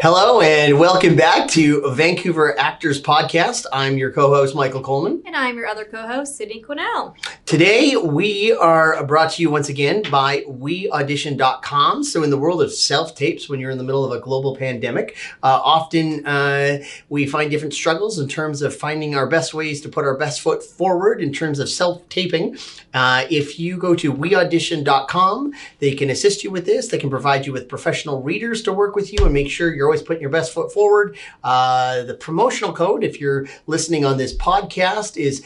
Hello and welcome back to Vancouver Actors Podcast. I'm your co-host, Michael Coleman. And I'm your other co-host, Sidney Quesnelle. Today, we are brought to you once again by weaudition.com. So in the world of self-tapes, when you're in the middle of a global pandemic, often we find different struggles in terms of finding our best ways to put our best foot forward in terms of self-taping. If you go to weaudition.com, they can assist you with this. They can provide you with professional readers to work with you and make sure you're always putting your best foot forward. The promotional code, if you're listening on this podcast, is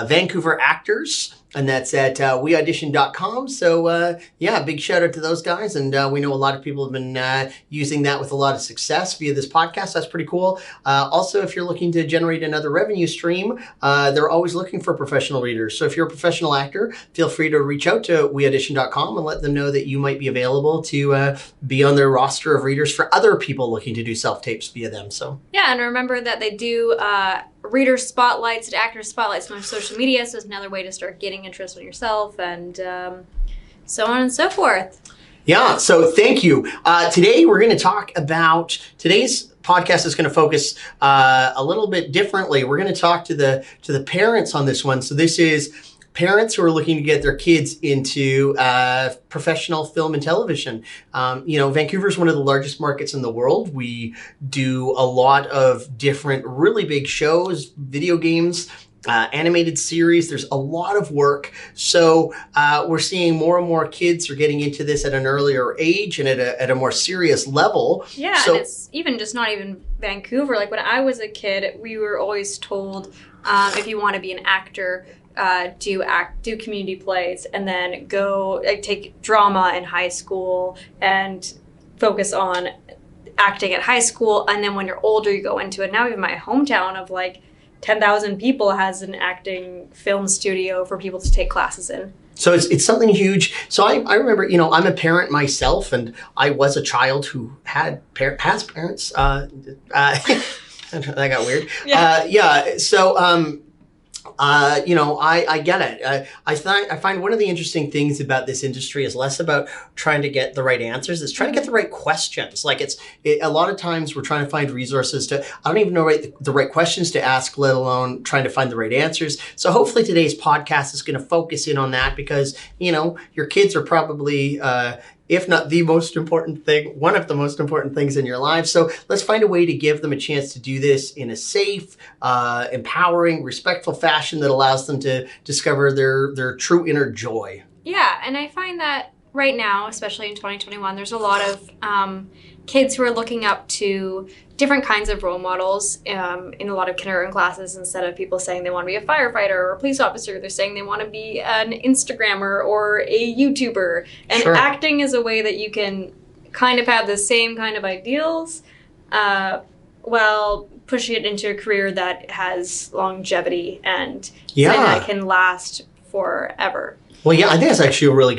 Vancouver Actors, and that's at weaudition.com. So big shout out to those guys. And we know a lot of people have been using that with a lot of success via this podcast. That's pretty cool. Also, if you're looking to generate another revenue stream, they're always looking for professional readers. So if you're a professional actor, feel free to reach out to weaudition.com and let them know that you might be available to be on their roster of readers for other people looking to do self-tapes via them. So yeah, and remember that they do reader spotlights and actor spotlights on social media, so it's another way to start getting interest in yourself and so on and so forth. Yeah, so thank you. Today we're going to talk about, today's podcast is going to focus a little bit differently. We're going to talk to the parents on this one. So this is parents who are looking to get their kids into professional film and television. Vancouver is one of the largest markets in the world. We do a lot of different really big shows, video games, animated series. There's a lot of work. So we're seeing more and more kids are getting into this at an earlier age and at a more serious level. Yeah, and it's even just not even Vancouver. Like when I was a kid, we were always told if you want to be an actor, do community plays, and then go take drama in high school and focus on acting at high school. And then when you're older, you go into it. Now even my hometown of 10,000 people has an acting film studio for people to take classes in. So it's something huge. So I remember, I'm a parent myself, and I was a child who has parents. That got weird. Yeah. I get it. I find one of the interesting things about this industry is less about trying to get the right answers. It's trying to get the right questions. A lot of times we're trying to find resources I don't even know the right questions to ask, let alone trying to find the right answers. So hopefully today's podcast is going to focus in on that because, your kids are probably, if not the most important thing, one of the most important things in your life. So let's find a way to give them a chance to do this in a safe, empowering, respectful fashion that allows them to discover their true inner joy. Yeah, and I find that right now, especially in 2021, there's a lot of kids who are looking up to different kinds of role models in a lot of kindergarten classes. Instead of people saying they want to be a firefighter or a police officer, they're saying they want to be an Instagrammer or a YouTuber. And Sure. Acting is a way that you can kind of have the same kind of ideals while pushing it into a career that has longevity and that can last forever. Well, yeah, I think that's actually a really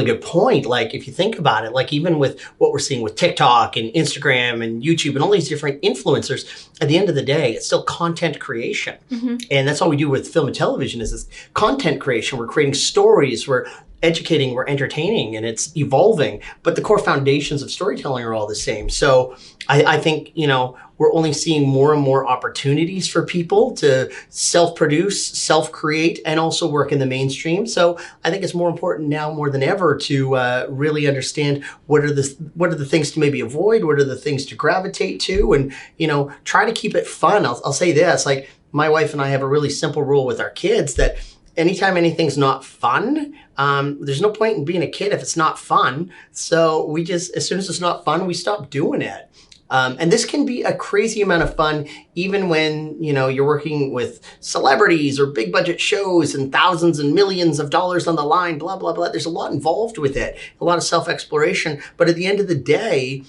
good point. If you think about it, even with what we're seeing with TikTok and Instagram and YouTube and all these different influencers, at the end of the day, it's still content creation. Mm-hmm. And that's all we do with film and television is this content creation. We're creating stories, we're educating, we're entertaining, and it's evolving. But the core foundations of storytelling are all the same. So I think, we're only seeing more and more opportunities for people to self-produce, self-create, and also work in the mainstream. So I think it's more important now more than ever to really understand what are the things to maybe avoid, what are the things to gravitate to, and try to keep it fun. I'll say this: my wife and I have a really simple rule with our kids that anytime anything's not fun, there's no point in being a kid if it's not fun. So we just, as soon as it's not fun, we stop doing it. And this can be a crazy amount of fun, even when, you're working with celebrities or big budget shows and thousands and millions of dollars on the line, blah, blah, blah. There's a lot involved with it, a lot of self-exploration. But at the end of the day,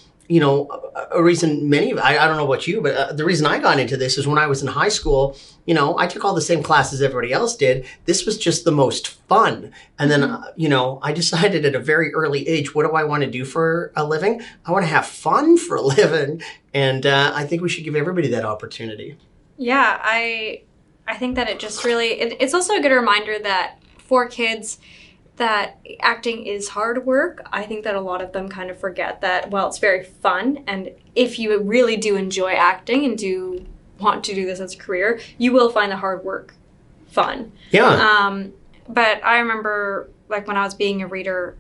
a reason I don't know about you, but the reason I got into this is when I was in high school, I took all the same classes everybody else did. This was just the most fun. And then, I decided at a very early age, what do I want to do for a living? I want to have fun for a living. And I think we should give everybody that opportunity. Yeah, I think that it just really, it's also a good reminder that for kids, that acting is hard work, I think that a lot of them kind of forget that, well, it's very fun. And if you really do enjoy acting and do want to do this as a career, you will find the hard work fun. Yeah. But I remember, like, when I was being a reader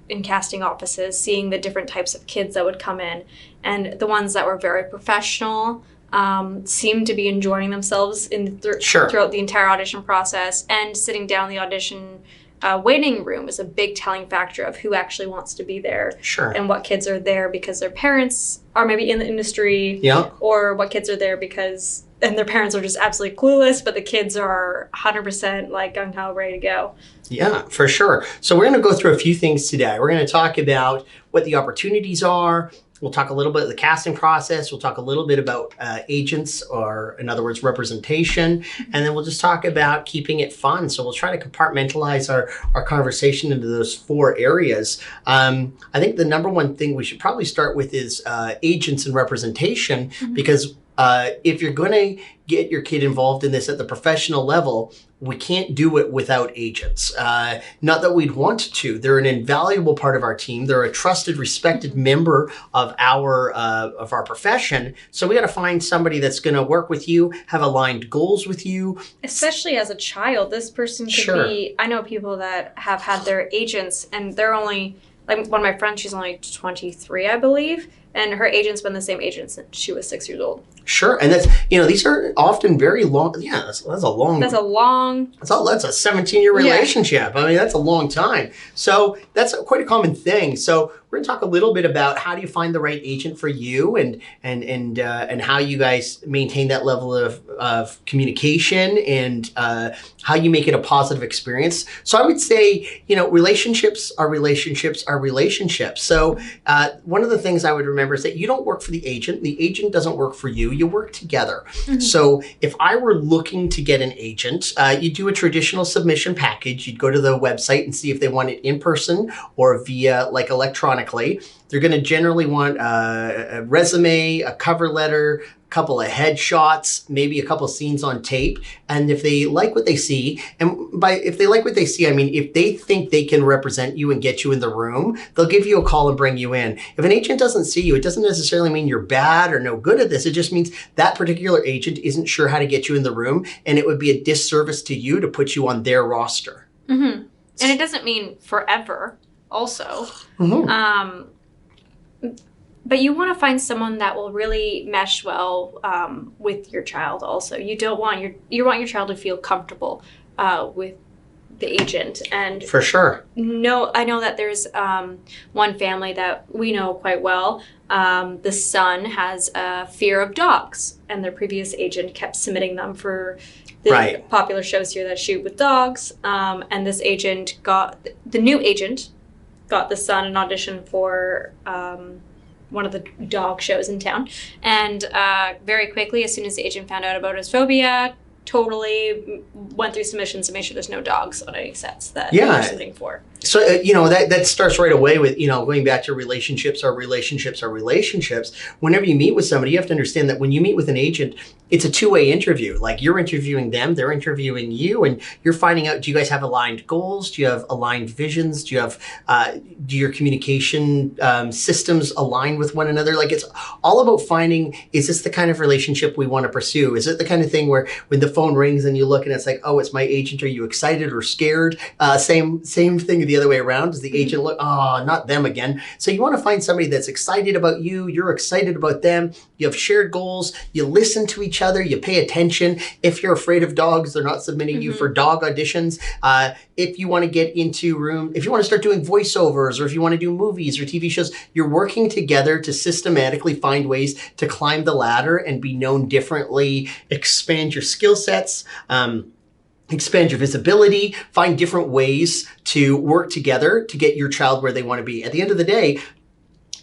in casting offices, seeing the different types of kids that would come in, and the ones that were very professional seemed to be enjoying themselves throughout the entire audition process, and sitting down in the audition waiting room is a big telling factor of who actually wants to be there. Sure. And what kids are there because their parents are maybe in the industry, or what kids are there because, and their parents are just absolutely clueless, but the kids are 100% like gung-ho, ready to go. Yeah, for sure. So we're going to go through a few things today. We're going to talk about what the opportunities are. We'll talk a little bit of the casting process. We'll talk a little bit about agents, or in other words, representation. And then we'll just talk about keeping it fun. So we'll try to compartmentalize our conversation into those 4 areas. I think the number one thing we should probably start with is agents and representation, because if you're going to get your kid involved in this at the professional level, we can't do it without agents. Not that we'd want to. They're an invaluable part of our team. They're a trusted, respected member of our profession. So we got to find somebody that's going to work with you, have aligned goals with you. Especially as a child, this person could be. I know people that have had their agents, and they're only, like, one of my friends, she's only 23, I believe. And her agent's been the same agent since she was 6 years old. Sure. And that's, these are often very long. Yeah, that's a long. That's a 17-year relationship. Yeah. I mean, that's a long time. So that's quite a common thing. So we're going to talk a little bit about how do you find the right agent for you, and how you guys maintain that level of communication, and how you make it a positive experience. So I would say, relationships are relationships are relationships. So one of the things I would remember is that you don't work for the agent. The agent doesn't work for you. You work together. Mm-hmm. So if I were looking to get an agent, you do a traditional submission package. You'd go to the website and see if they want it in person or via, like, electronically. They're going to generally want a resume, a cover letter, a couple of headshots, maybe a couple of scenes on tape. And if they like what they see, if they like what they see, I mean, if they think they can represent you and get you in the room, they'll give you a call and bring you in. If an agent doesn't see you, it doesn't necessarily mean you're bad or no good at this. It just means that particular agent isn't sure how to get you in the room, and it would be a disservice to you to put you on their roster. Mm-hmm. And it doesn't mean forever also. Mm-hmm. But you want to find someone that will really mesh well with your child also. You want your child to feel comfortable with the agent. And for sure. No, I know that there's one family that we know quite well. The son has a fear of dogs, and their previous agent kept submitting them for the popular shows here that shoot with dogs. And this agent the new agent got the son an audition for one of the dog shows in town. And very quickly, as soon as the agent found out about his phobia, totally went through submissions to make sure there's no dogs on any sets that they're submitting for. So, that starts right away with, going back to relationships are relationships are relationships. Whenever you meet with somebody, you have to understand that when you meet with an agent, it's a two-way interview. Like, you're interviewing them, they're interviewing you, and you're finding out, do you guys have aligned goals? Do you have aligned visions? Do you have, do your communication systems align with one another? Like, it's all about finding, is this the kind of relationship we want to pursue? Is it the kind of thing where when the phone rings and you look and it's like, oh, it's my agent, are you excited or scared? Same thing the other way around. Does the agent look, oh, not them again? So you want to find somebody that's excited about you, you're excited about them, you have shared goals, you listen to each other, you pay attention. If you're afraid of dogs, they're not submitting you for dog auditions. If you want to get into if you want to start doing voiceovers, or if you want to do movies or TV shows, you're working together to systematically find ways to climb the ladder and be known differently, expand your skill sets, expand your visibility, find different ways to work together to get your child where they want to be. At the end of the day,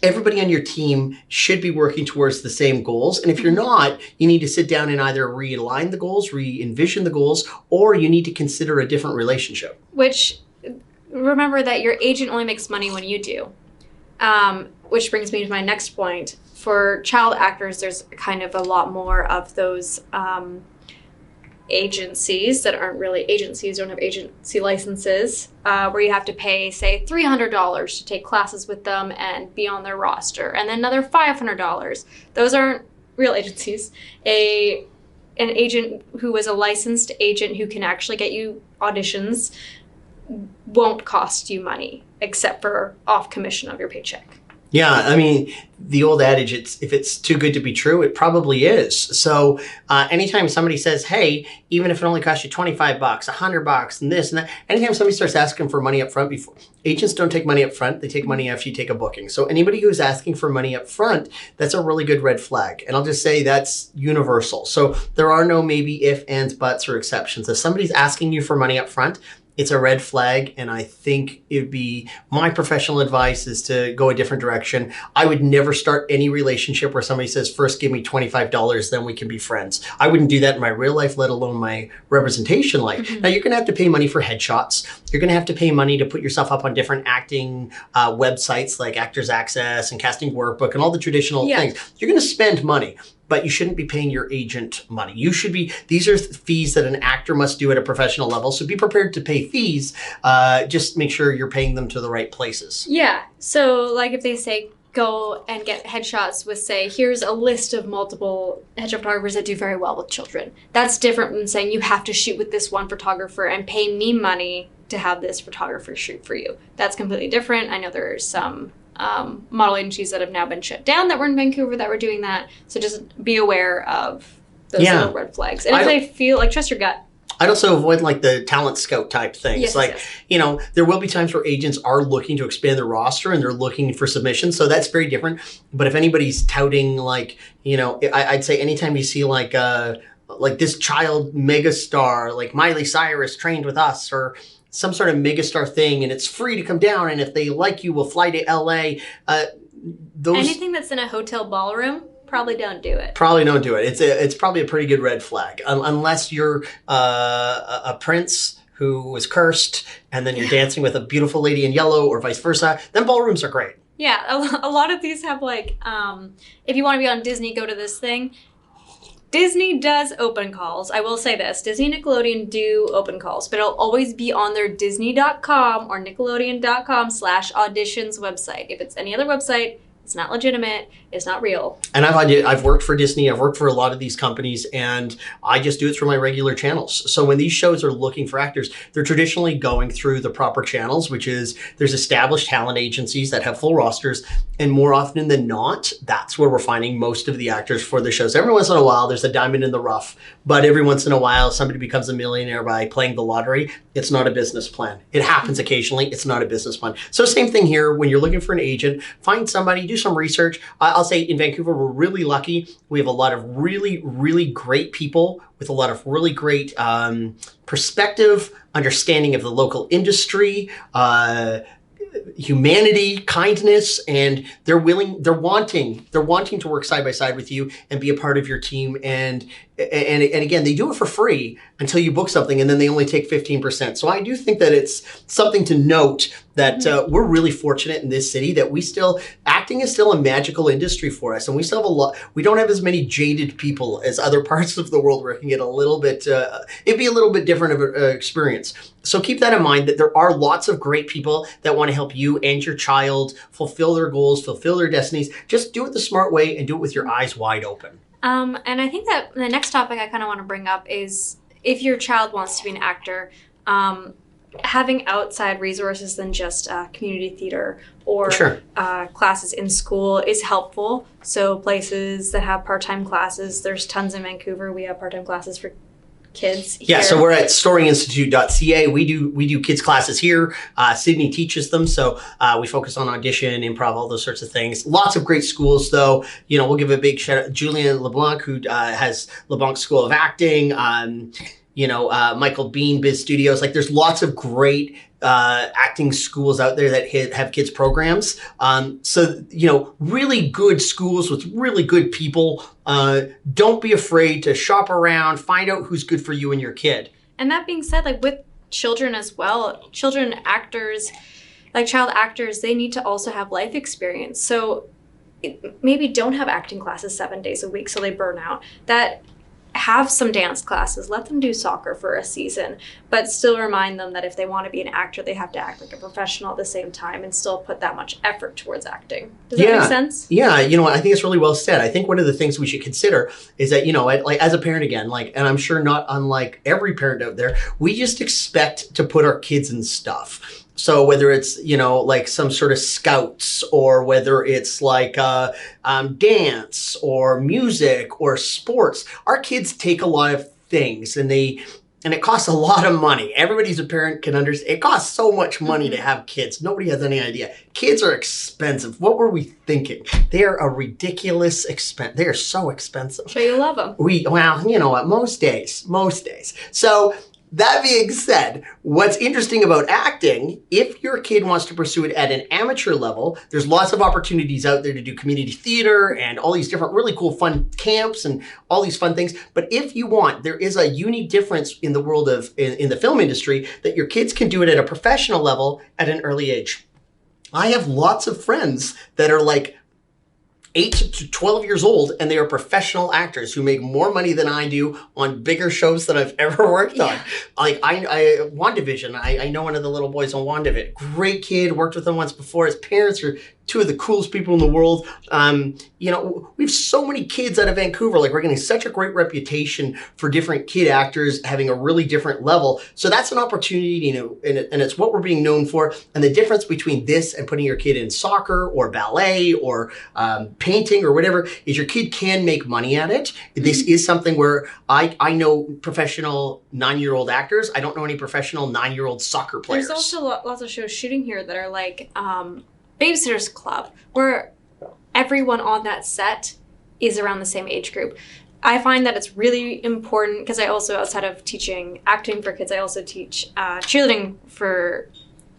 everybody on your team should be working towards the same goals. And if you're not, you need to sit down and either realign the goals, re-envision the goals, or you need to consider a different relationship. Which, remember that your agent only makes money when you do. Which brings me to my next point. For child actors, there's kind of a lot more of those agencies that aren't really agencies, don't have agency licenses, where you have to pay, say, $300 to take classes with them and be on their roster, and then another $500. Those aren't real agencies. An agent who is a licensed agent who can actually get you auditions won't cost you money except for off commission of your paycheck. Yeah, I mean, the old adage, if it's too good to be true, it probably is. So anytime somebody says, hey, even if it only costs you $25, $100 and this and that, anytime somebody starts asking for money up front, before agents don't take money up front, they take money after you take a booking. So anybody who's asking for money up front, that's a really good red flag. And I'll just say that's universal. So there are no maybe if, ands, buts, or exceptions. If somebody's asking you for money up front, it's a red flag, and I think it'd be my professional advice is to go a different direction. I would never start any relationship where somebody says, first give me $25, then we can be friends. I wouldn't do that in my real life, let alone my representation life. Now, you're gonna have to pay money for headshots. You're gonna have to pay money to put yourself up on different acting websites like Actors Access and Casting Workbook and all the traditional things. You're gonna spend money, but you shouldn't be paying your agent money. These are fees that an actor must do at a professional level. So be prepared to pay fees. Just make sure you're paying them to the right places. Yeah. So like if they say, go and get headshots with, say, here's a list of multiple headshot photographers that do very well with children. That's different than saying you have to shoot with this one photographer and pay me money to have this photographer shoot for you. That's completely different. I know there are some model agencies that have now been shut down that were in Vancouver that were doing that. So just be aware of those little red flags. And if they feel like, trust your gut. I'd also avoid like the talent scout type things. You know, there will be times where agents are looking to expand their roster and they're looking for submissions. So that's very different. But if anybody's touting like, you know, I'd say anytime you see like this child megastar, like Miley Cyrus trained with us, or some sort of megastar thing, and it's free to come down, and if they like you, we'll fly to LA. Anything that's in a hotel ballroom, probably don't do it. Probably don't do it. It's probably a pretty good red flag, unless you're a prince who was cursed, and then you're dancing with a beautiful lady in yellow, or vice versa. Then ballrooms are great. Yeah, a lot of these have like, if you want to be on Disney, go to this thing. Disney does open calls. I will say this. Disney and Nickelodeon do open calls, but it'll always be on their Disney.com or Nickelodeon.com/auditions website. If it's any other website, it's not legitimate. It's not real. And I've worked for Disney. I've worked for a lot of these companies, and I just do it through my regular channels. So when these shows are looking for actors, they're traditionally going through the proper channels, which is there's established talent agencies that have full rosters. And more often than not, that's where we're finding most of the actors for the shows. Every once in a while, there's a diamond in the rough. But every once in a while, somebody becomes a millionaire by playing the lottery. It's not a business plan. It happens occasionally. It's not a business plan. So same thing here. When you're looking for an agent, find somebody, do some research. I'll say in Vancouver, we're really lucky. We have a lot of really, really great people with a lot of really great perspective, understanding of the local industry, humanity, kindness, and they're wanting to work side by side with you and be a part of your team. And again, they do it for free until you book something, and then they only take 15%. So I do think that it's something to note that we're really fortunate in this city that acting is still a magical industry for us, and we still have we don't have as many jaded people as other parts of the world where it can get a little bit, it'd be a little bit different of an experience. So keep that in mind, that there are lots of great people that want to help you and your child fulfill their goals, fulfill their destinies. Just do it the smart way and do it with your eyes wide open. And I think that the next topic I kind of want to bring up is if your child wants to be an actor, having outside resources than just community theater or classes in school is helpful. So places that have part-time classes, there's tons in Vancouver. We have part-time classes for kids here. Yeah, so we're at storyinstitute.ca. We do kids classes here. Sidney teaches them, so we focus on audition, improv, all those sorts of things. Lots of great schools, though. You know, we'll give a big shout out to Julian LeBlanc, who has LeBlanc School of Acting. Michael Bean, Biz Studios. Like, there's lots of great acting schools out there that have kids programs. So, really good schools with really good people. Don't be afraid to shop around, find out who's good for you and your kid. And that being said, like with children as well, children actors, like child actors, they need to also have life experience. So maybe don't have acting classes 7 days a week so they burn out. That have some dance classes, let them do soccer for a season, but still remind them that if they want to be an actor, they have to act like a professional at the same time and still put that much effort towards acting. Does that make sense? Yeah, I think it's really well said. I think one of the things we should consider is that, like as a parent again, and I'm sure not unlike every parent out there, we just expect to put our kids in stuff. So whether it's, like some sort of scouts, or whether it's like dance or music or sports, our kids take a lot of things and it costs a lot of money. Everybody's a parent can understand. It costs so much money to have kids. Nobody has any idea. Kids are expensive. What were we thinking? They are a ridiculous expense. They are so expensive. Sure, you love them. Well, you know what? Most days. So that being said, what's interesting about acting, if your kid wants to pursue it at an amateur level, there's lots of opportunities out there to do community theater and all these different really cool fun camps and all these fun things. But if you want, there is a unique difference in the world of, in the film industry, that your kids can do it at a professional level at an early age. I have lots of friends that are like 8 to 12 years old, and they are professional actors who make more money than I do on bigger shows that I've ever worked on. Like I WandaVision, I know one of the little boys on WandaVision. Great kid, worked with him once before. His parents are two of the coolest people in the world. We have so many kids out of Vancouver. Like, we're getting such a great reputation for different kid actors having a really different level. So that's an opportunity, and it's what we're being known for. And the difference between this and putting your kid in soccer or ballet or painting or whatever is your kid can make money at it. This is something where I know professional 9-year-old actors. I don't know any professional 9-year-old soccer players. There's also lots of shows shooting here that are like Babysitter's Club, where everyone on that set is around the same age group. I find that it's really important because I also, outside of teaching acting for kids, I also teach cheerleading for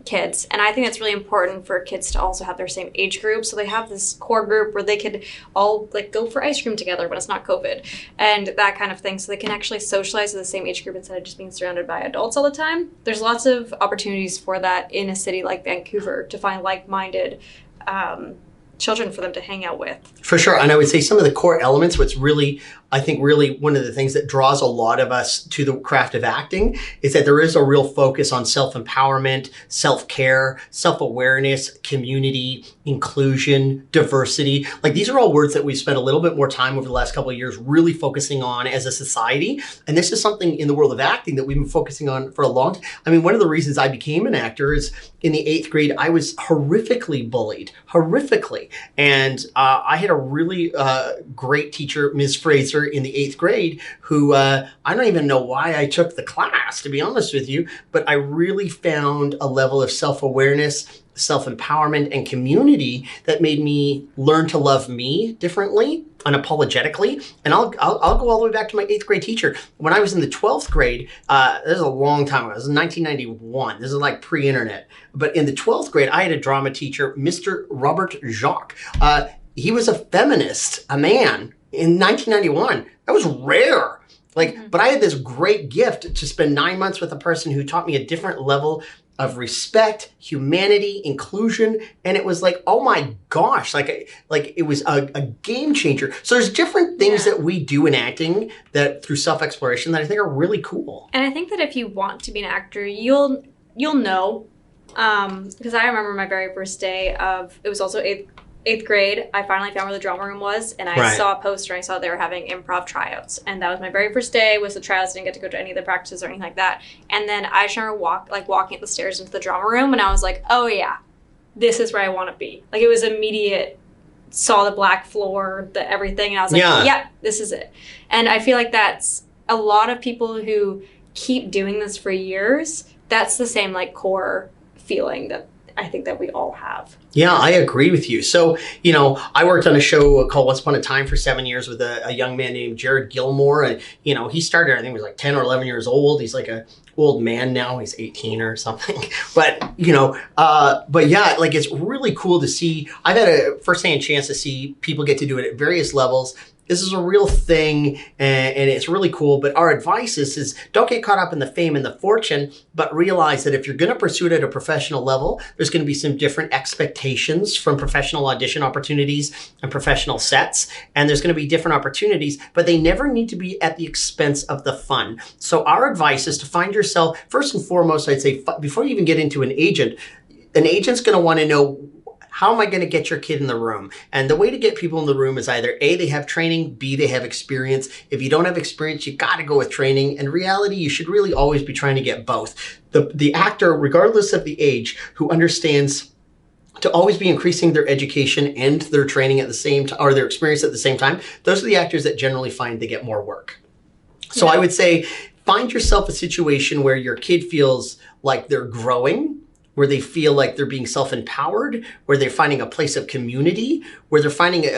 kids. And I think it's really important for kids to also have their same age group. So they have this core group where they could all like go for ice cream together when it's not COVID and that kind of thing. So they can actually socialize with the same age group instead of just being surrounded by adults all the time. There's lots of opportunities for that in a city like Vancouver to find like-minded children for them to hang out with. For sure. And I would say some of the core elements, what's really, I think really one of the things that draws a lot of us to the craft of acting is that there is a real focus on self-empowerment, self-care, self-awareness, community, inclusion, diversity. Like, these are all words that we've spent a little bit more time over the last couple of years really focusing on as a society. And this is something in the world of acting that we've been focusing on for a long time. I mean, one of the reasons I became an actor is in the 8th grade, I was horrifically bullied, horrifically. And I had a really great teacher, Ms. Fraser, in the 8th grade, who I don't even know why I took the class, to be honest with you, but I really found a level of self-awareness, self-empowerment, and community that made me learn to love me differently, unapologetically. And I'll go all the way back to my 8th grade teacher. When I was in the 12th grade, this is a long time ago, this is 1991, this is like pre-internet, but in the 12th grade, I had a drama teacher, Mr. Robert Jacques. He was a feminist, a man, in 1991. That was rare. But I had this great gift to spend 9 months with a person who taught me a different level of respect, humanity, inclusion, and it was like, oh my gosh, like it was a game changer. So there's different things that we do in acting that through self-exploration that I think are really cool. And I think that if you want to be an actor, you'll know, because I remember my very first day of, it was also 8th grade, I finally found where the drama room was, and I saw a poster, and I saw they were having improv tryouts. And that was my very first day, was the tryouts. I didn't get to go to any of the practices or anything like that. And then I just remember walking up the stairs into the drama room, and I was like, oh yeah, this is where I want to be. Like, it was immediate, saw the black floor, the everything, and I was like, yeah, this is it. And I feel like that's a lot of people who keep doing this for years, that's the same like core feeling that I think that we all have. Yeah, I agree with you. So, I worked on a show called Once Upon a Time for 7 years with a young man named Jared Gilmore. And, he started, I think he was like 10 or 11 years old. He's like a old man now. He's 18 or something. But, but yeah, like, it's really cool to see. I've had a firsthand chance to see people get to do it at various levels This is a real thing, and it's really cool. But our advice is don't get caught up in the fame and the fortune, but realize that if you're going to pursue it at a professional level, there's going to be some different expectations from professional audition opportunities and professional sets. And there's going to be different opportunities, but they never need to be at the expense of the fun. So our advice is to find yourself, first and foremost, I'd say, before you even get into an agent's going to want to know, how am I going to get your kid in the room? And the way to get people in the room is either A, they have training, B, they have experience. If you don't have experience, you got to go with training. In reality, you should really always be trying to get both. The actor, regardless of the age, who understands to always be increasing their education and their training at the same time, or their experience at the same time, those are the actors that generally find they get more work. So I would say, find yourself a situation where your kid feels like they're growing, where they feel like they're being self-empowered, where they're finding a place of community, where they're finding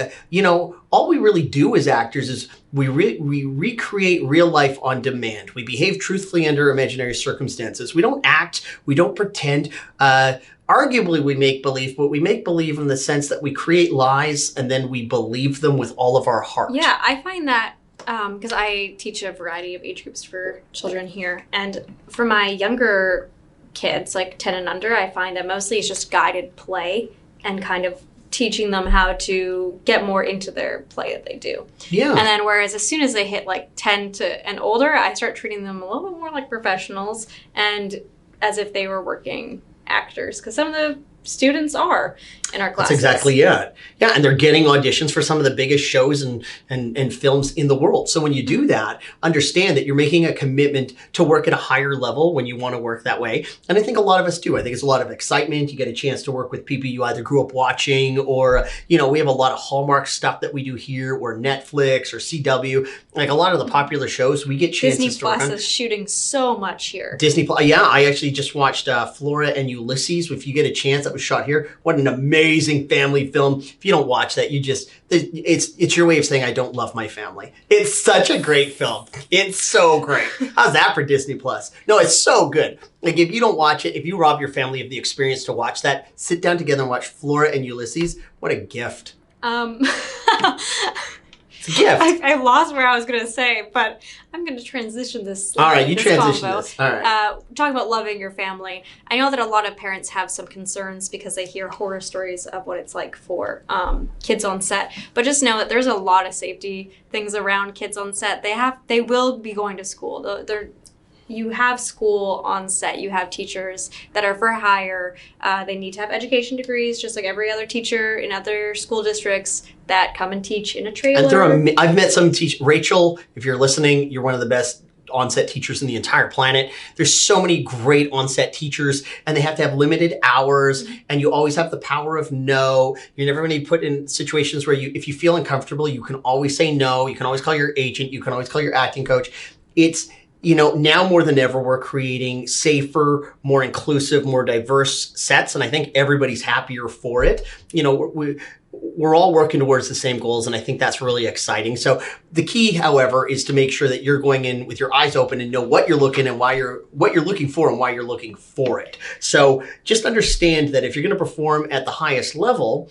all we really do as actors is we recreate real life on demand. We behave truthfully under imaginary circumstances. We don't act, we don't pretend. Arguably we make believe, but we make believe in the sense that we create lies and then we believe them with all of our heart. Yeah, I find that because I teach a variety of age groups for children here, and for my younger kids, like 10 and under, I find that mostly it's just guided play and kind of teaching them how to get more into their play that they do. Yeah. And then whereas as soon as they hit like 10 and older, I start treating them a little bit more like professionals and as if they were working actors, because some of the students are in our classes. That's exactly it. Yeah, and they're getting auditions for some of the biggest shows and films in the world. So when you do that, understand that you're making a commitment to work at a higher level when you want to work that way. And I think a lot of us do. I think it's a lot of excitement. You get a chance to work with people you either grew up watching or, we have a lot of Hallmark stuff that we do here, or Netflix or CW. Like a lot of the popular shows, we get chances Disney to Plus work on. is shooting so much here. Disney Plus, yeah. I actually just watched Flora and Ulysses. If you get a chance, that was shot here. What an amazing family film. If you don't watch that, it's your way of saying I don't love my family. It's such a great film. It's so great. How's that for Disney Plus? No, it's so good. Like if you don't watch it, if you rob your family of the experience to watch that, sit down together and watch Flora and Ulysses. What a gift. It's a gift. I lost where I was going to say, but I'm going to transition this. All right, you transition combo. this. All right. Talking about loving your family. I know that a lot of parents have some concerns because they hear horror stories of what it's like for kids on set. But just know that there's a lot of safety things around kids on set. They will be going to school. You have school on set. You have teachers that are for hire. They need to have education degrees, just like every other teacher in other school districts that come and teach in a trailer. And I've met some teachers. Rachel, if you're listening, you're one of the best on-set teachers in the entire planet. There's so many great on-set teachers, and they have to have limited hours, and you always have the power of no. You're never going to be put in situations where if you feel uncomfortable, you can always say no. You can always call your agent. You can always call your acting coach. It's now more than ever, we're creating safer, more inclusive, more diverse sets. And I think everybody's happier for it. We're all working towards the same goals. And I think that's really exciting. So the key, however, is to make sure that you're going in with your eyes open and know what you're looking and what you're looking for and why you're looking for it. So just understand that if you're going to perform at the highest level,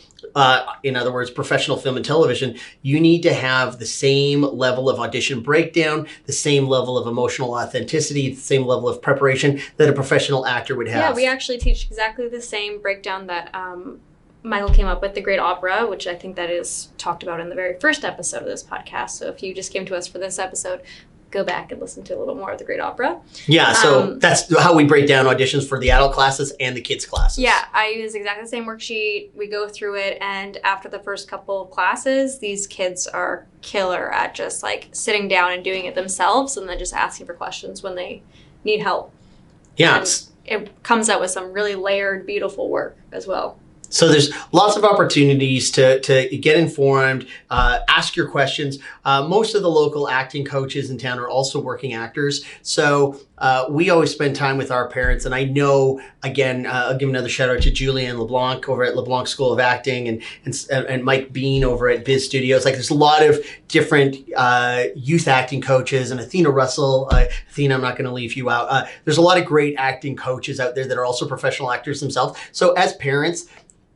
in other words, professional film and television, you need to have the same level of audition breakdown, the same level of emotional authenticity, the same level of preparation that a professional actor would have. Yeah, we actually teach exactly the same breakdown that Michael came up with, the Great Opera, which I think that is talked about in the very first episode of this podcast. So if you just came to us for this episode, go back and listen to a little more of the Great Opera. Yeah, so that's how we break down auditions for the adult classes and the kids classes. Yeah, I use exactly the same worksheet. We go through it, and after the first couple of classes, these kids are killer at just like sitting down and doing it themselves and then just asking for questions when they need help. Yeah. And it comes out with some really layered, beautiful work as well. So there's lots of opportunities to get informed, ask your questions. Most of the local acting coaches in town are also working actors. So we always spend time with our parents. And I know, again, I'll give another shout out to Julianne LeBlanc over at LeBlanc School of Acting and Mike Bean over at Biz Studios. Like there's a lot of different youth acting coaches, and Athena Russell. Athena, I'm not going to leave you out. There's a lot of great acting coaches out there that are also professional actors themselves. So as parents,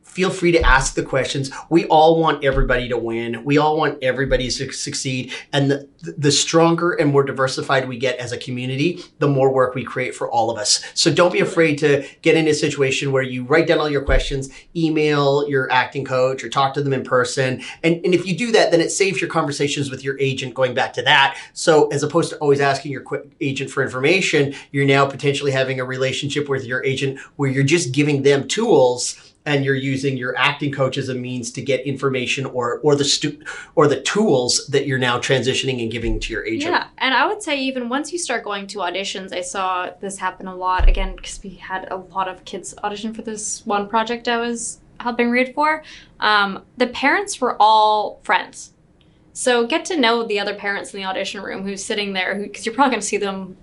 feel free to ask the questions. We all want everybody to win. We all want everybody to succeed. And the stronger and more diversified we get as a community, the more work we create for all of us. So don't be afraid to get in a situation where you write down all your questions, email your acting coach, or talk to them in person. And if you do that, then it saves your conversations with your agent going back to that. So as opposed to always asking your agent for information, you're now potentially having a relationship with your agent where you're just giving them tools, and you're using your acting coach as a means to get information or the tools that you're now transitioning and giving to your agent. Yeah, and I would say even once you start going to auditions, I saw this happen a lot, again, because we had a lot of kids audition for this one project I was helping read for. The parents were all friends. So get to know the other parents in the audition room who's sitting there, because you're probably going to see them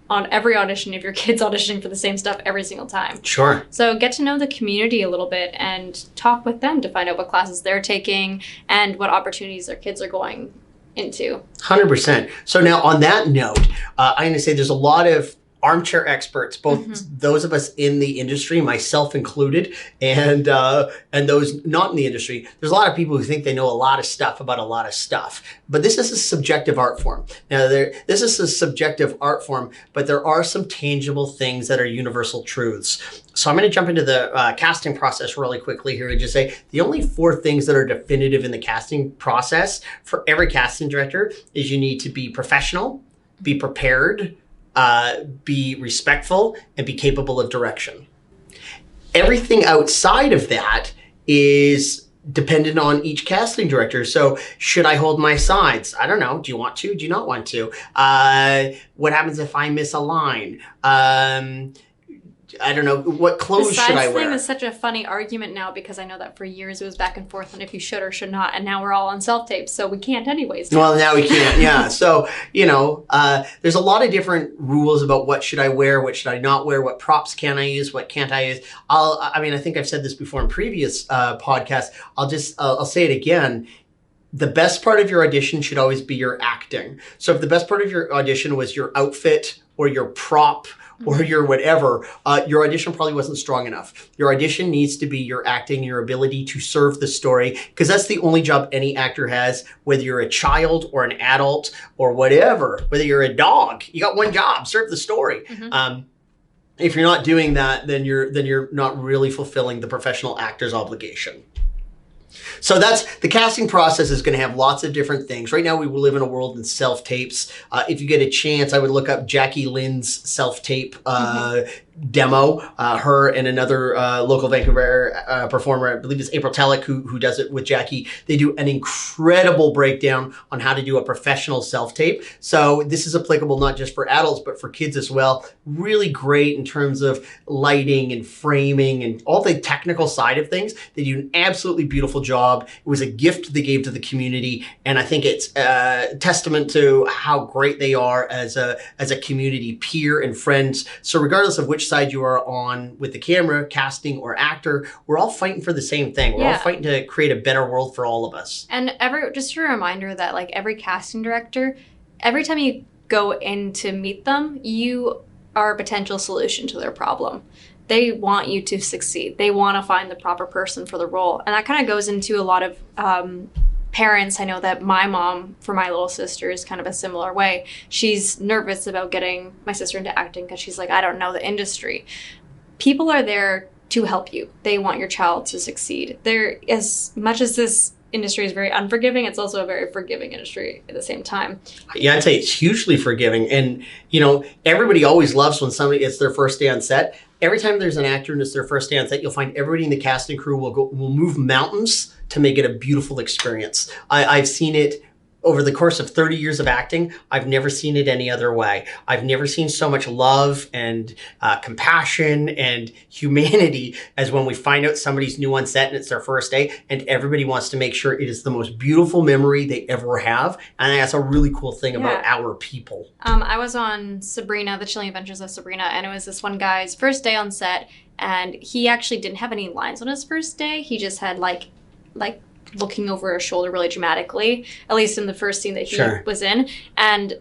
on every audition if your kid's auditioning for the same stuff every single time. Sure. So get to know the community a little bit and talk with them to find out what classes they're taking and what opportunities their kids are going into. 100%. So now on that note, I'm going to say there's a lot of armchair experts, both those of us in the industry, myself included, and those not in the industry. There's a lot of people who think they know a lot of stuff about a lot of stuff, but this is a subjective art form. Now, this is a subjective art form, but there are some tangible things that are universal truths. So I'm going to jump into the casting process really quickly here and just say the only 4 things that are definitive in the casting process for every casting director is you need to be professional, be prepared, be respectful, and be capable of direction. Everything outside of that is dependent on each casting director. So should I hold my sides? I don't know. Do you want to? Do you not want to? What happens if I miss a line? I don't know. What clothes should I wear? The sides thing is such a funny argument now because I know that for years it was back and forth on if you should or should not, and now we're all on self-tapes, so we can't anyways. Well, now we can't, yeah. So, there's a lot of different rules about what should I wear, what should I not wear, what props can I use, what can't I use. I think I've said this before in previous podcasts. I'll say it again. The best part of your audition should always be your acting. So if the best part of your audition was your outfit or your prop or your whatever, your audition probably wasn't strong enough. Your audition needs to be your acting, your ability to serve the story, because that's the only job any actor has, whether you're a child or an adult or whatever, whether you're a dog, you got one job, serve the story. If you're not doing that, then you're not really fulfilling the professional actor's obligation. So that's the casting process is going to have lots of different things. Right now, we live in a world in self-tapes. If you get a chance, I would look up Jackie Lynn's self-tape demo. Her and another local Vancouver performer, I believe it's April Tellick, who does it with Jackie. They do an incredible breakdown on how to do a professional self-tape. So this is applicable not just for adults, but for kids as well. Really great in terms of lighting and framing and all the technical side of things. They do an absolutely beautiful job. It was a gift they gave to the community, and I think it's a testament to how great they are as a community, peer and friends. So regardless of which side you are on with the camera, casting or actor, we're all fighting for the same thing. We're all fighting to create a better world for all of us. And just a reminder that like every casting director, every time you go in to meet them, you are a potential solution to their problem. They want you to succeed. They want to find the proper person for the role. And that kind of goes into a lot of parents. I know that my mom, for my little sister, is kind of a similar way. She's nervous about getting my sister into acting because she's like, I don't know the industry. People are there to help you. They want your child to succeed. They're, as much as this industry is very unforgiving, it's also a very forgiving industry at the same time. Yeah, I'd say it's hugely forgiving. And, everybody always loves when somebody, it's their first day on set. Every time there's an actor and it's their first day on set, you'll find everybody in the casting crew will move mountains to make it a beautiful experience. I've seen it over the course of 30 years of acting. I've never seen it any other way. I've never seen so much love and compassion and humanity as when we find out somebody's new on set and it's their first day, and everybody wants to make sure it is the most beautiful memory they ever have. And that's a really cool thing about our people. I was on Sabrina, The Chilling Adventures of Sabrina, and it was this one guy's first day on set, and he actually didn't have any lines on his first day. He just had like looking over her shoulder really dramatically, at least in the first scene that he was in. And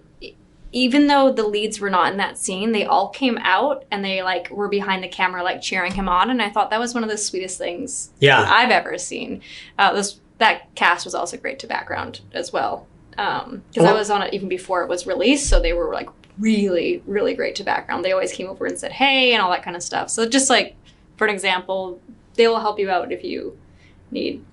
even though the leads were not in that scene, they all came out and they like were behind the camera, like cheering him on. And I thought that was one of the sweetest things I've ever seen. That cast was also great to background as well. Because I was on it even before it was released. So they were like really, really great to background. They always came over and said, hey, and all that kind of stuff. So just like, for an example, they will help you out if you need.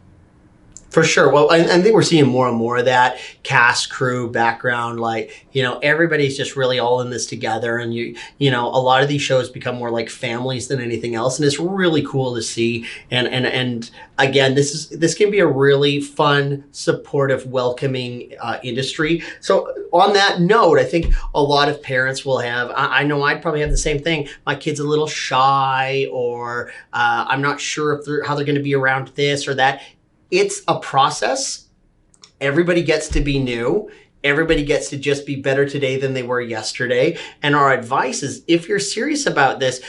For sure. Well, I think we're seeing more and more of that cast, crew, background, like, everybody's just really all in this together. And a lot of these shows become more like families than anything else. And it's really cool to see. And again, this can be a really fun, supportive, welcoming industry. So on that note, I think a lot of parents will have, I know I'd probably have the same thing. My kid's a little shy, or I'm not sure how they're going to be around this or that. It's a process. Everybody gets to be new. Everybody gets to just be better today than they were yesterday. And our advice is, if you're serious about this,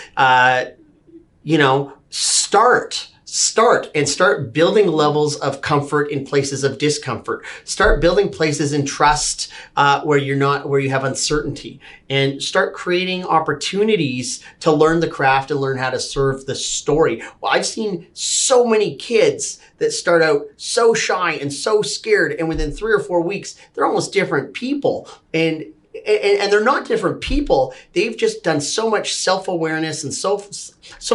start building levels of comfort in places of discomfort. Start building places in trust where you have uncertainty, and start creating opportunities to learn the craft and learn how to serve the story. Well, I've seen so many kids that start out so shy and so scared, and within 3 or 4 weeks, they're almost different people. And they're not different people. They've just done so much self-awareness and so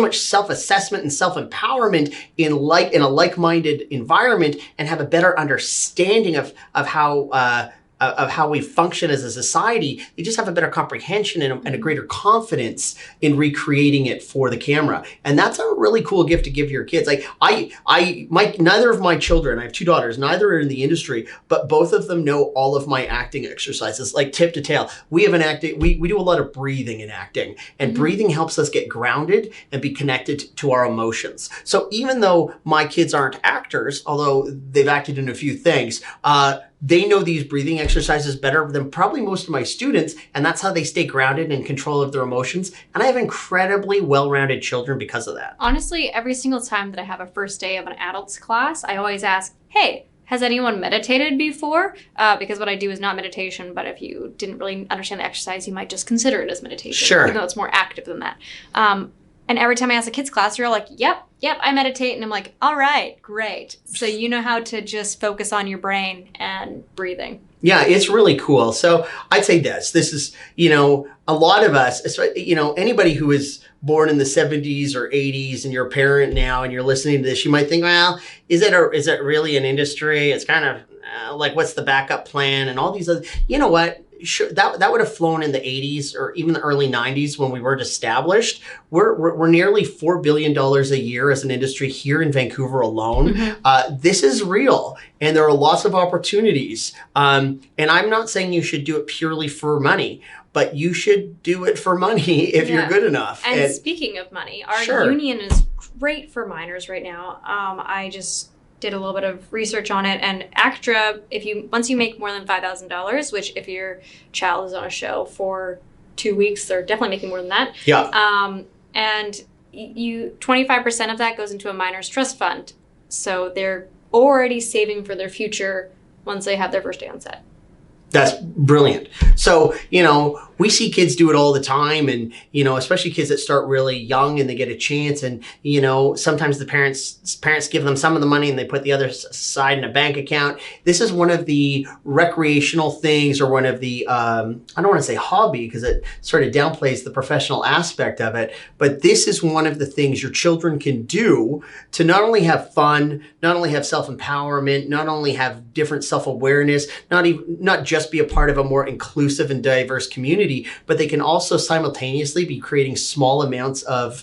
much self-assessment and self-empowerment in a like-minded environment, and have a better understanding of how we function as a society. They just have a better comprehension and a greater confidence in recreating it for the camera. And that's a really cool gift to give your kids. Like neither of my children, I have 2 daughters, neither are in the industry, but both of them know all of my acting exercises, like tip to tail. We have we do a lot of breathing in acting, and breathing helps us get grounded and be connected to our emotions. So even though my kids aren't actors, although they've acted in a few things, they know these breathing exercises better than probably most of my students, and that's how they stay grounded and in control of their emotions. And I have incredibly well-rounded children because of that. Honestly, every single time that I have a first day of an adults class, I always ask, hey, has anyone meditated before? Because what I do is not meditation, but if you didn't really understand the exercise, you might just consider it as meditation, sure, even though it's more active than that. And every time I ask a kids class, they're all like, yep, I meditate. And I'm like, all right, great. So you know how to just focus on your brain and breathing. Yeah, it's really cool. So I'd say this is, a lot of us, anybody who was born in the 70s or 80s and you're a parent now and you're listening to this, you might think, well, is it really an industry? It's kind of like, what's the backup plan and all these other, you know what? Sure, that would have flown in the 80s or even the early 90s when we weren't established. We're nearly $4 billion a year as an industry here in Vancouver alone. This is real, and there are lots of opportunities. And I'm not saying you should do it purely for money, but you should do it for money if you're good enough. And speaking of money, our union is great for minors right now. I just did a little bit of research on it, and ACTRA, once you make more than $5,000, which if your child is on a show for 2 weeks, they're definitely making more than that. Yeah. And 25% of that goes into a minors trust fund, so they're already saving for their future once they have their first day on set. That's brilliant. So, we see kids do it all the time, and, especially kids that start really young and they get a chance, and, sometimes the parents give them some of the money and they put the other side in a bank account. This is one of the recreational things, or one of the, I don't want to say hobby because it sort of downplays the professional aspect of it, but this is one of the things your children can do to not only have fun, not only have self-empowerment, not only have different self-awareness, not just be a part of a more inclusive and diverse community, but they can also simultaneously be creating small amounts of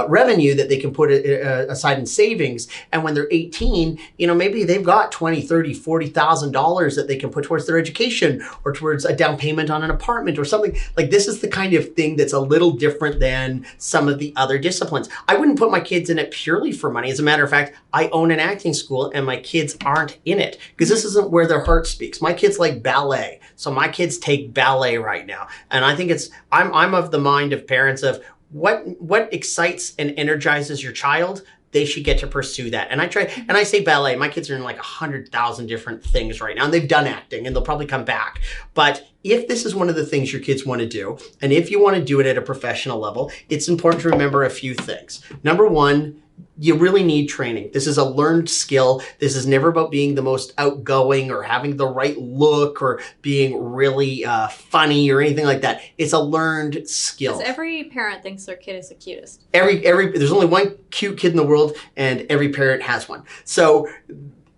revenue that they can put aside in savings. And when they're 18, maybe they've got $20,000, $30,000, $40,000 that they can put towards their education or towards a down payment on an apartment or something. Like, this is the kind of thing that's a little different than some of the other disciplines. I wouldn't put my kids in it purely for money. As a matter of fact, I own an acting school and my kids aren't in it because this isn't where their heart speaks. My kids like ballet. So my kids take ballet right now. And I think I'm of the mind of parents of what excites and energizes your child, they should get to pursue that. And I say ballet, my kids are in like 100,000 different things right now, and they've done acting and they'll probably come back. But if this is one of the things your kids want to do, and if you want to do it at a professional level, it's important to remember a few things. Number one, you really need training. This is a learned skill. This is never about being the most outgoing or having the right look or being really funny or anything like that. It's a learned skill. Because every parent thinks their kid is the cutest. There's only one cute kid in the world, and every parent has one. So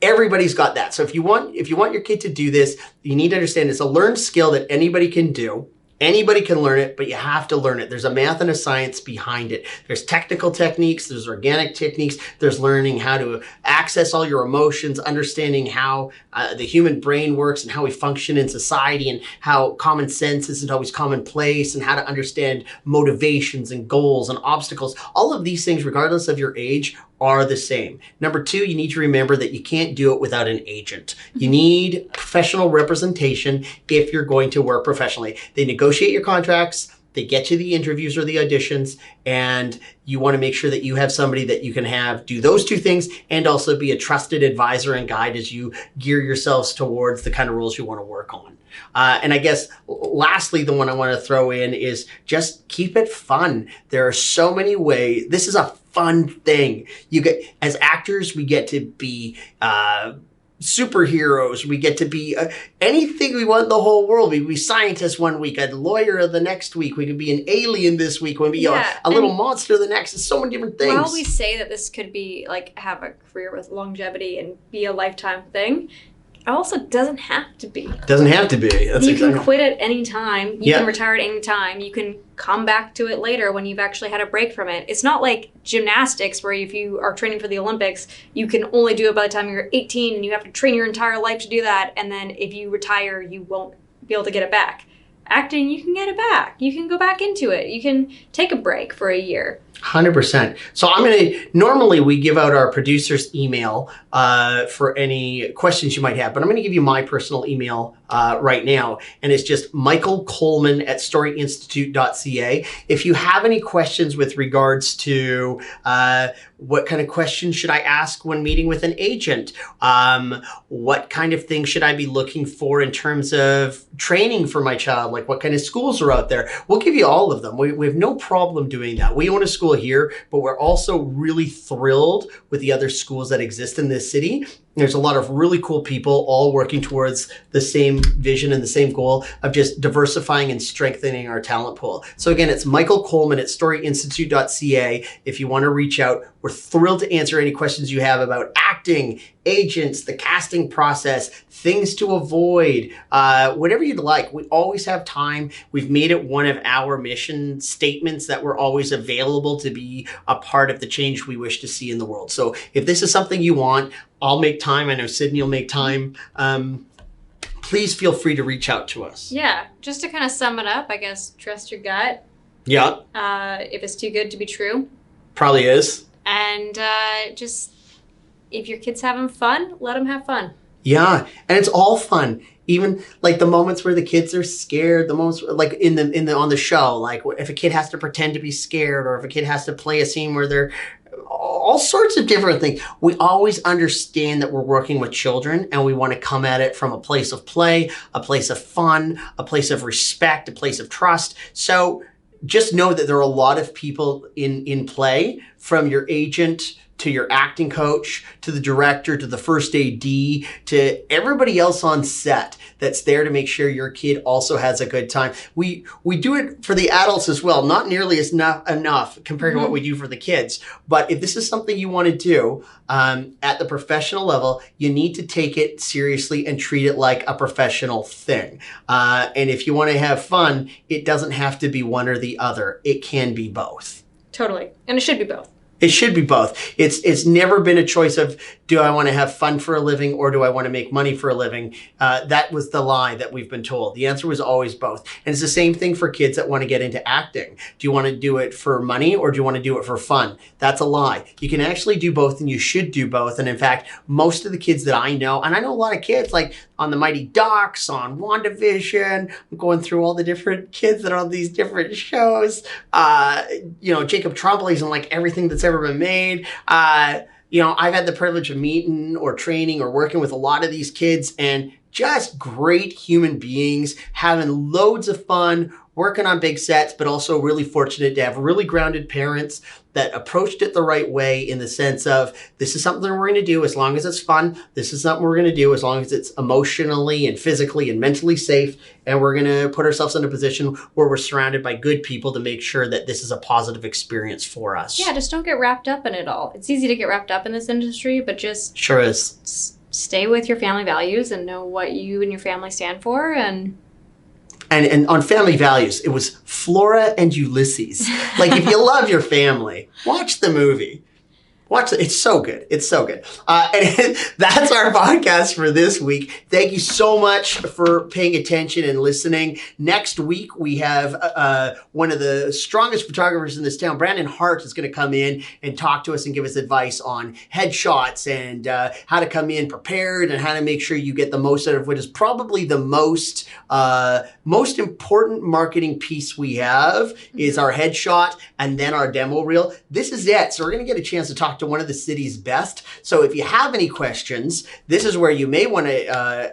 everybody's got that. So if you want your kid to do this, you need to understand it's a learned skill that anybody can do. Anybody can learn it, but you have to learn it. There's a math and a science behind it. There's technical techniques, there's organic techniques, there's learning how to access all your emotions, understanding how the human brain works and how we function in society, and how common sense isn't always commonplace, and how to understand motivations and goals and obstacles. All of these things, regardless of your age, are the same. Number two, you need to remember that you can't do it without an agent. You need professional representation if you're going to work professionally. They negotiate your contracts, they get you the interviews or the auditions, and you want to make sure that you have somebody that you can have do those two things and also be a trusted advisor and guide as you gear yourselves towards the kind of roles you want to work on. And I guess lastly, the one I want to throw in is just keep it fun. There are so many ways. This is a fun thing. As actors, we get to be superheroes. We get to be anything we want in the whole world. We can be scientists one week, a lawyer the next week. We can be an alien this week. We can be a little monster the next. There's so many different things. While we say that this could be like have a career with longevity and be a lifetime thing, it also doesn't have to be. Doesn't have to be. You can quit at any time. You can retire at any time. You can come back to it later when you've actually had a break from it. It's not like gymnastics where if you are training for the Olympics, you can only do it by the time you're 18 and you have to train your entire life to do that. And then if you retire, you won't be able to get it back. Acting, you can get it back. You can go back into it. You can take a break for a year. 100%. So normally we give out our producer's email for any questions you might have, but I'm going to give you my personal email right now. And it's just michaelcoleman@storyinstitute.ca. If you have any questions with regards to what kind of questions should I ask when meeting with an agent? What kind of things should I be looking for in terms of training for my child? Like what kind of schools are out there? We'll give you all of them. We have no problem doing that. We own a school here, but we're also really thrilled with the other schools that exist in this city. There's a lot of really cool people all working towards the same vision and the same goal of just diversifying and strengthening our talent pool. So again, it's Michael Coleman at storyinstitute.ca. If you want to reach out, we're thrilled to answer any questions you have about acting, agents, the casting process, things to avoid, whatever you'd like. We always have time. We've made it one of our mission statements that we're always available to be a part of the change we wish to see in the world. So if this is something you want, I'll make time. I know Sidney will make time. Please feel free to reach out to us. Yeah. Just to kind of sum it up, I guess, trust your gut. Yeah. If it's too good to be true. Probably is. And just, if your kid's having fun, let them have fun. Yeah. And it's all fun. Even like the moments where the kids are scared, the moments like on the show, like if a kid has to pretend to be scared, or if a kid has to play a scene where they're all sorts of different things. We always understand that we're working with children, and we want to come at it from a place of play, a place of fun, a place of respect, a place of trust. So just know that there are a lot of people in play, from your agent to your acting coach, to the director, to the first AD, to everybody else on set that's there to make sure your kid also has a good time. We do it for the adults as well, not nearly as enough compared to what we do for the kids. But if this is something you want to do at the professional level, you need to take it seriously and treat it like a professional thing. And if you want to have fun, it doesn't have to be one or the other. It can be both. Totally. And it should be both. It should be both. It's never been a choice of, do I want to have fun for a living or do I want to make money for a living? That was the lie that we've been told. The answer was always both. And it's the same thing for kids that want to get into acting. Do you want to do it for money or do you want to do it for fun? That's a lie. You can actually do both, and you should do both. And in fact, most of the kids that I know, and I know a lot of kids, like on the Mighty Ducks, on WandaVision. I'm going through all the different kids that are on these different shows. Jacob Tremblay's in like everything that's ever been made. I've had the privilege of meeting or training or working with a lot of these kids, and just great human beings, having loads of fun, working on big sets, but also really fortunate to have really grounded parents that approached it the right way, in the sense of, this is something we're going to do as long as it's fun. This is something we're going to do as long as it's emotionally and physically and mentally safe. And we're going to put ourselves in a position where we're surrounded by good people to make sure that this is a positive experience for us. Yeah, just don't get wrapped up in it all. It's easy to get wrapped up in this industry, but just sure is. Stay with your family values and know what you and your family stand for. And on family values, it was Flora and Ulysses. Like, if you love your family, watch the movie. Watch it. It's so good. It's so good. And that's our podcast for this week. Thank you so much for paying attention and listening. Next week, we have one of the strongest photographers in this town, Brandon Hart, is going to come in and talk to us and give us advice on headshots and how to come in prepared and how to make sure you get the most out of what is probably the most important marketing piece we have is our headshot and then our demo reel. This is it. So we're going to get a chance to talk to one of the city's best. So if you have any questions, this is where you may want to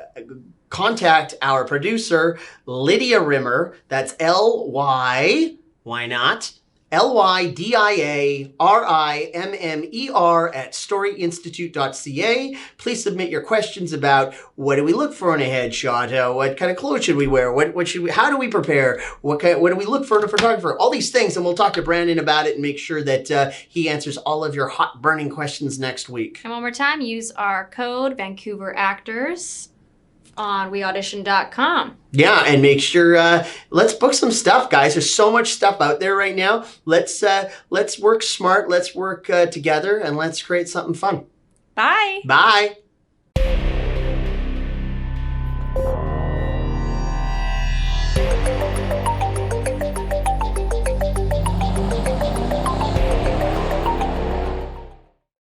contact our producer, Lydia Rimmer. That's L-Y, why not? LYDIARIMMER at storyinstitute.ca. Please submit your questions about what do we look for in a headshot? What kind of clothes should we wear? How do we prepare? What do we look for in a photographer? All these things, and we'll talk to Brandon about it and make sure that he answers all of your hot burning questions next week. And one more time, use our code Vancouver Actors on weaudition.com. Yeah, and make sure, let's book some stuff, guys. There's so much stuff out there right now. Let's work smart, let's work together, and let's create something fun. Bye. Bye.